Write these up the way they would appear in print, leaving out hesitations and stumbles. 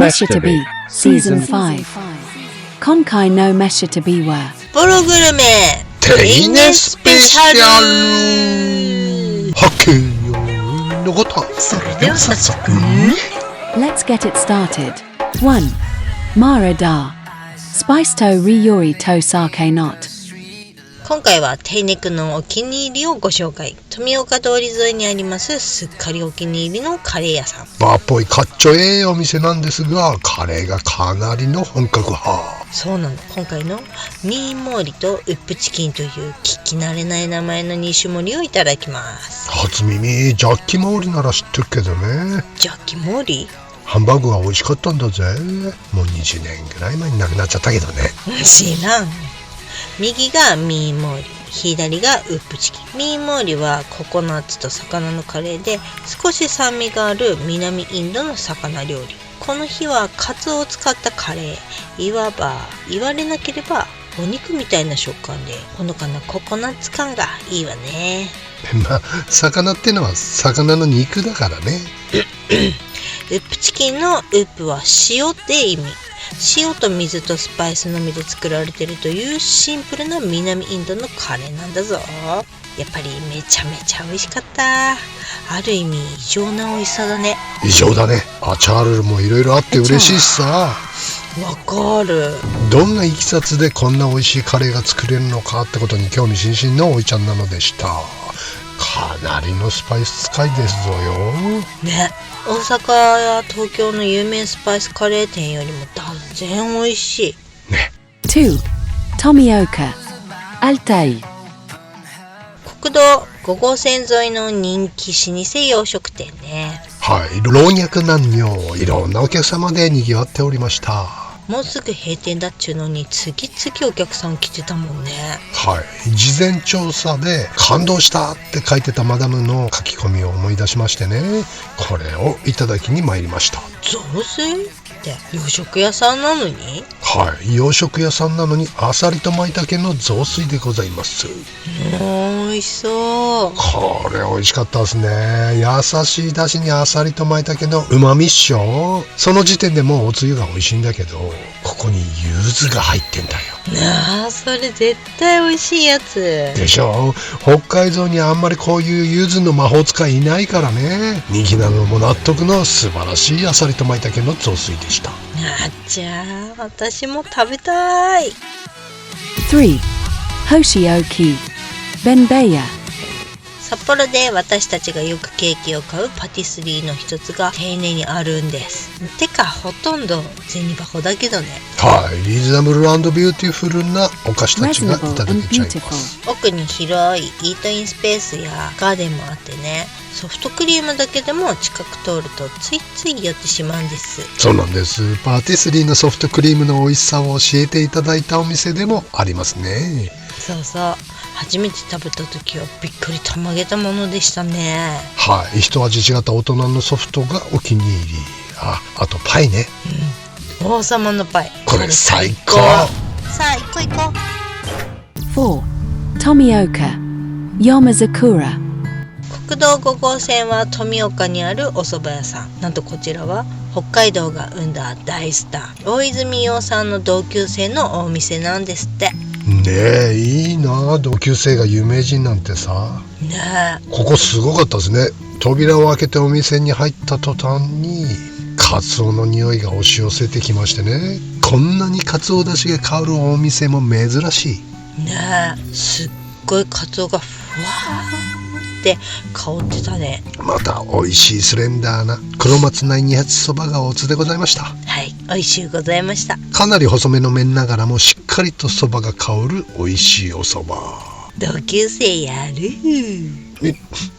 Mesha to be Season 5今回のMesha to beはプログルメテイネスペシャル発見よのこと。それでは早速 Let's get it started 1. Mara Da Spice to Ryori to Sake Not今回はテイネクのお気に入りをご紹介。富岡通り沿いにありますすっかりお気に入りのカレー屋さん。バーっぽいかっちょええお店なんですが、カレーがかなりの本格派。そうなんだ。今回のミーモーリとウップチキンという聞き慣れない名前の2種盛りをいただきます。初耳。ジャッキモーリなら知ってるけどね。ジャッキモーリ？ハンバーグが美味しかったんだぜ。もう20年ぐらい前になくなっちゃったけどね。知らん。右がミーモーリ、左がウップチキン。ミーモーリはココナッツと魚のカレーで少し酸味がある南インドの魚料理。この日はカツオを使ったカレー。いわば言われなければお肉みたいな食感でほのかなココナッツ感がいいわね。まあ魚ってのは魚の肉だからね。ウップチキンのウップは塩って意味。塩と水とスパイスのみで作られているというシンプルな南インドのカレーなんだぞ。やっぱりめちゃめちゃ美味しかった。ある意味異常な美味しさだね。異常だね。アチャールもいろいろあって嬉しいしさ。わかる。どんないきさつでこんな美味しいカレーが作れるのかってことに興味津々のおいちゃんなのでした。かなりのスパイス使いですぞよ。ね。大阪や東京の有名スパイスカレー店よりも断然美味しいね。 2. Tomioka Altai 国道5号線沿いの人気老舗洋食店ね。はい、老若男女いろんなお客様で賑わっておりました。もうすぐ閉店だっちゅうのに次々お客さん来てたもんね。はい、事前調査で感動したって書いてたマダムの書き込みを思い出しましてね、これをいただきに参りました。雑炊って洋食屋さんなのに？はい、洋食屋さんなのにあさりと舞茸の雑炊でございます。美味しそう。これ美味しかったですね。優しい出汁にあさりと舞茸の旨味っしょ。その時点でもうおつゆが美味しいんだけど、ここに柚子が入ってんだよ。なあ、それ絶対美味しいやつでしょ。北海道にあんまりこういう柚子の魔法使いいないからね。人気なのも納得の素晴らしいあさりと舞茸の雑炊でした。あじゃあ私も食べたい。 3. Hoshioki Benbeya 札幌で私たちがよくケーキを買うパティスリーの一つが丁寧にあるんです。てかほとんど銭箱だけどね。はい、リーズナブル&ビューティフルなお菓子たちがいただけちゃいます。奥に広いイートインスペースやガーデンもあってね、ソフトクリームだけでも近く通るとついつい寄ってしまうんです。そうなんです。パティスリーのソフトクリームの美味しさを教えていただいたお店でもありますね。そうそう、初めて食べた時はびっくりたまげたものでしたね。はい、一味違った大人のソフトがお気に入り。あとパイね、王様のパイ、これ最高。さあ行こう行こう。 4. Tomioka Yomazakura 国道5号線は富岡にあるお蕎麦屋さん。なんとこちらは北海道が生んだ大スター大泉洋さんの同級生のお店なんですってねえ、いいな、同級生が有名人なんてさ。ねえ、ここすごかったですね。扉を開けてお店に入った途端にカツオの匂いが押し寄せてきましてね。こんなにカツオだしが香るお店も珍しいねえ、すっごいカツオがふわーって香ってたね。また美味しいスレンダーな黒松内二八そばがおつでございました。はい、美味しゅうございました。かなり細めの麺ながらもしっかりとそばが香る美味しいおそば。同級生やる。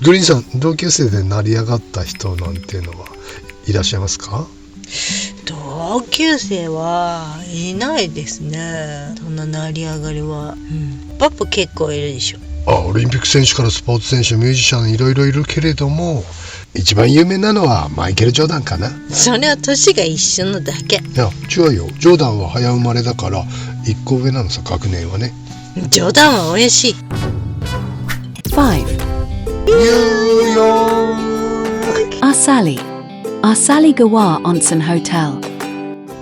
グリーンさん、同級生で成り上がった人なんていうのはいらっしゃいますか？同級生はいないですね。そんな成り上がりは、パパ結構いるでしょ。オリンピック選手からスポーツ選手、ミュージシャンいろいろいるけれども、一番有名なのはマイケル・ジョーダンかな。それは年が一緒のだけ。いや違うよ、ジョーダンは早生まれだから1個上なのさ、学年はね。ジョーダンは美味しい。5. ニューヨーク Asali Asali Gawar Onsen Hotel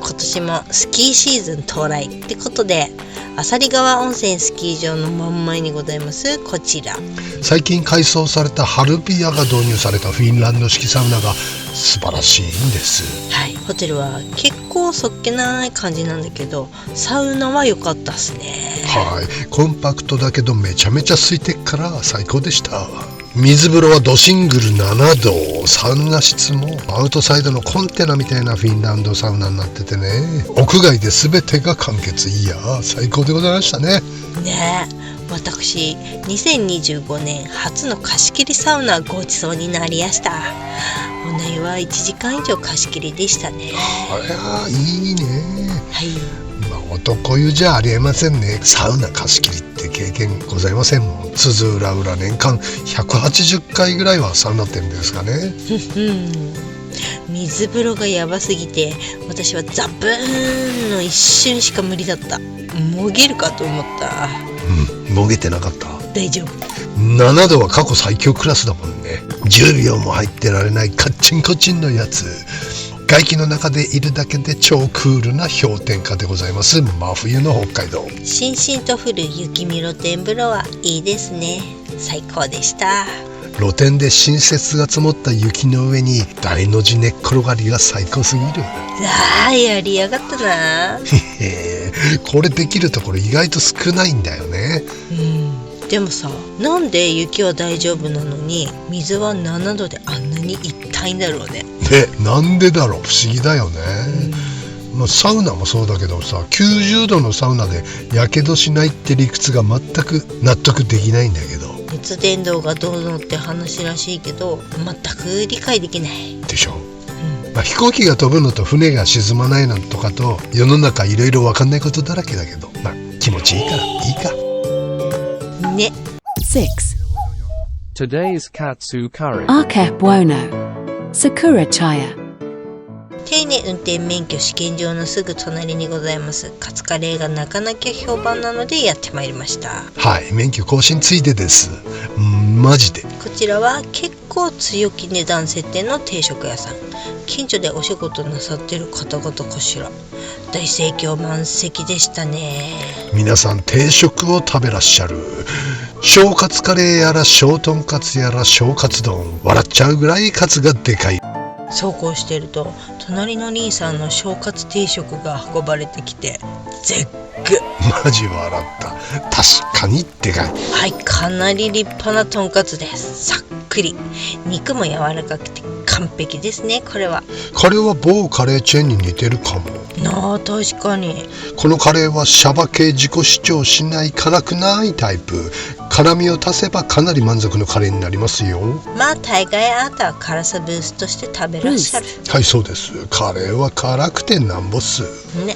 今年もスキーシーズン到来ってことで、旭川温泉スキー場の真ん前にございますこちら、最近改装されたハルピアが導入されたフィンランド式サウナが素晴らしいんです。はい、ホテルは結構そっけない感じなんだけど、サウナは良かったっすね。はい、コンパクトだけどめちゃめちゃ空いてっから最高でした。水風呂はドシングル7度、サウナ室もアウトサイドのコンテナみたいなフィンランドサウナになっててね、屋外で全てが完結。いや最高でございましたね。ねえ、私2025年初の貸し切りサウナごちそうになりやした。お内は1時間以上貸し切りでしたね。あらいいね。はい、男湯じゃありえませんね。サウナ貸し切りって経験ございませんもん。つづらうら年間180回ぐらいはサウナ店ですかね。水風呂がやばすぎて、私はザブーンの一瞬しか無理だった。もげるかと思った。もげてなかった。大丈夫。7度は過去最強クラスだもんね。10秒も入ってられないカッチンコチンのやつ。外気の中でいるだけで超クールな氷点下でございます。真冬の北海道。しんしんと降る雪見露天風呂はいいですね。最高でした。露天で新雪が積もった雪の上に大の字寝っ転がりが最高すぎる。あー、やりやがったな。これできるところ意外と少ないんだよね。でもさ、なんで雪は大丈夫なのに水は7度であんなに痛いんだろうね。なんでだろう、不思議だよね。サウナもそうだけどさ、90度のサウナでやけどしないって理屈が全く納得できないんだけど。熱伝導がどうのって話らしいけど、全く理解できない。でしょ。飛行機が飛ぶのと船が沈まないのとかと、世の中いろいろ分かんないことだらけだけど、気持ちいいからいいかね。 6. Today's Katsu Curry. Arke Buono. Sakura Chaya. 丁寧運転免許試験場のすぐ隣にございますカツカレーがなかなか評判なのでやってまいりました。はい、免許更新ついでです。マジで。こちらは結構強気値段設定の定食屋さん。近所でお仕事なさってる方々かしら。大盛況満席でしたね。皆さん定食を食べらっしゃる。小カツカレーやら小とんかつやら小カツ丼、笑っちゃうぐらいカツがでかい。そうこうしてると隣の兄さんの小カツ定食が運ばれてきて、絶句。マジ笑った。確かにでかい。はい、かなり立派なとんかつです。さっくり、肉も柔らかくて完璧ですね。これは某カレーチェーンに似てるかもなあ。確かにこのカレーはシャバ系自己主張しない辛くないタイプ。辛みを足せばかなり満足のカレーになりますよ。大概あなたは辛さブーストして食べらっしゃる。はい、そうです。カレーは辛くてなんぼっすね。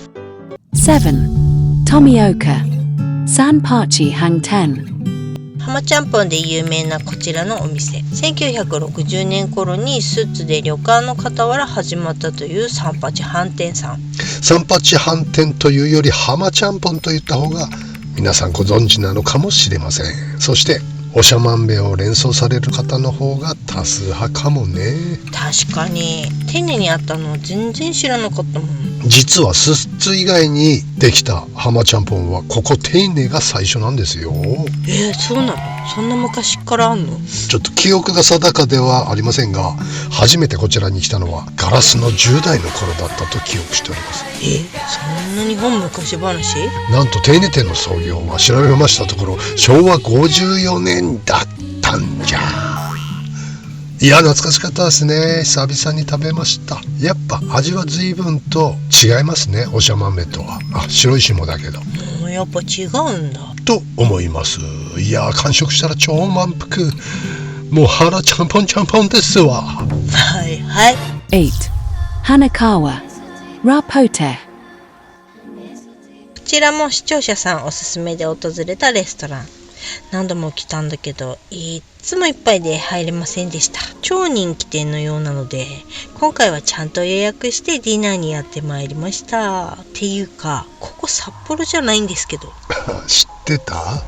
7. Tomioka. Sanpachi Hangten. 浜ちゃんぽんで有名なこちらのお店、1960年頃にスーツで旅館の傍ら始まったという三八飯店さん。三八飯店というより浜ちゃんぽんと言った方が皆さんご存知なのかもしれません。そしておしゃまんべを連想される方の方が多数派かもね。確かに丁寧にあったの全然知らなかったもん。実はスッツ以外にできた浜ちゃんぽんはここ丁寧が最初なんですよ。そうなの？そんな昔からあんの？ちょっと記憶が定かではありませんが、初めてこちらに来たのはガラスの10代の頃だったと記憶しております。そんな日本昔話？なんと丁寧店の創業は調べましたところ昭和54年だったんじゃ。いや懐かしかったですね。久々に食べました。やっぱ味は随分と違いますね。おしゃ豆とは。白い霜だけどやっぱ違うんだと思います。いや完食したら超満腹。もう腹ちゃんぽんちゃんぽんですわ。はいはい。 8. Hanakawa. Rapote. こちらも視聴者さんおすすめで訪れたレストラン。何度も来たんだけどいつもいっぱいで入れませんでした。超人気店のようなので今回はちゃんと予約してディナーにやってまいりました。っていうかここ札幌じゃないんですけど知ってた？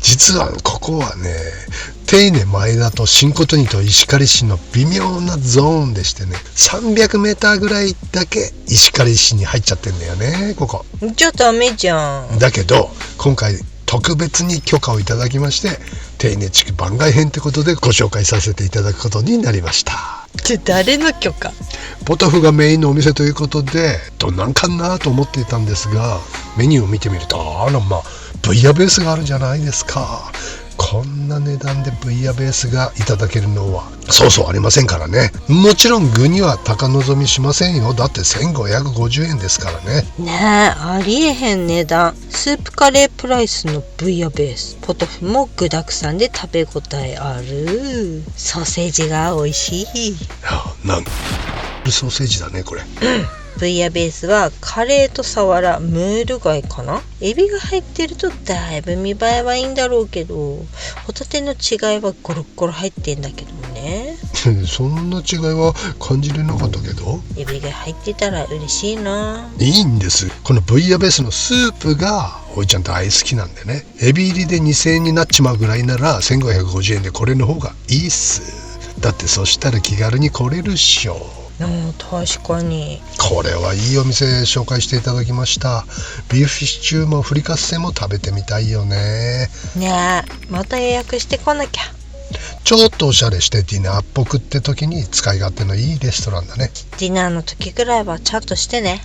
実はここはね手稲前田と新琴似と石狩市の微妙なゾーンでしてね、300メーターぐらいだけ石狩市に入っちゃってんだよね、ここ。じゃあダメじゃん。だけど今回特別に許可をいただきまして、手稲地区番外編ってことでご紹介させていただくことになりました。誰の許可？ポトフがメインのお店ということでどんなんかなと思っていたんですが、メニューを見てみるとブイヤベースがあるじゃないですか。こんな値段でブイヤベースがいただけるのはそうそうありませんからね。もちろん具には高望みしませんよ。だって1550円ですからね。ねえ、ありえへん値段。スープカレープライスのブイヤベース。ポトフも具沢山で食べ応えある。ソーセージが美味しい。なんソーセージだねこれ。ブイヤベースはカレーとサワラ、ムール貝かな。エビが入ってるとだいぶ見栄えはいいんだろうけど、ホタテの違いはゴロッゴロ入ってんだけどね。そんな違いは感じれなかったけど、エビが入ってたら嬉しいな。いいんです。このブイヤベースのスープがおいちゃん大好きなんでね。エビ入りで2000円になっちまうぐらいなら1550円でこれの方がいいっす。だってそしたら気軽に来れるっしょ。確かに。これはいいお店紹介していただきました。ビーフシチューもフリカッセも食べてみたいよね。ねえ、また予約してこなきゃ。ちょっとおしゃれしてディナーっぽくって時に使い勝手のいいレストランだね。ディナーの時くらいはちゃんとしてね。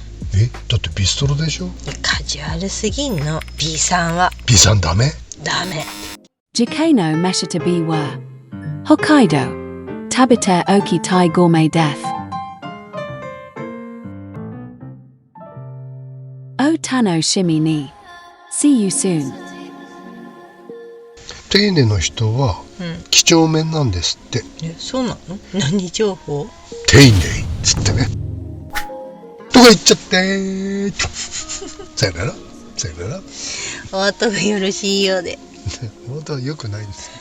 だってビストロでしょ。カジュアルすぎんの。 B さんは B さんダメ。ダメ。 Jikano Meshita Biwa Hokkaido Tabita Oki Thai Gourmet Death O Tano Shimi ni See you soon。 丁寧の人は几帳面なんですって。そうなの？何情報？丁寧っつってね。とか言っちゃってさよならさよなら。お後がよろしいようで。本当は良くないんですよ。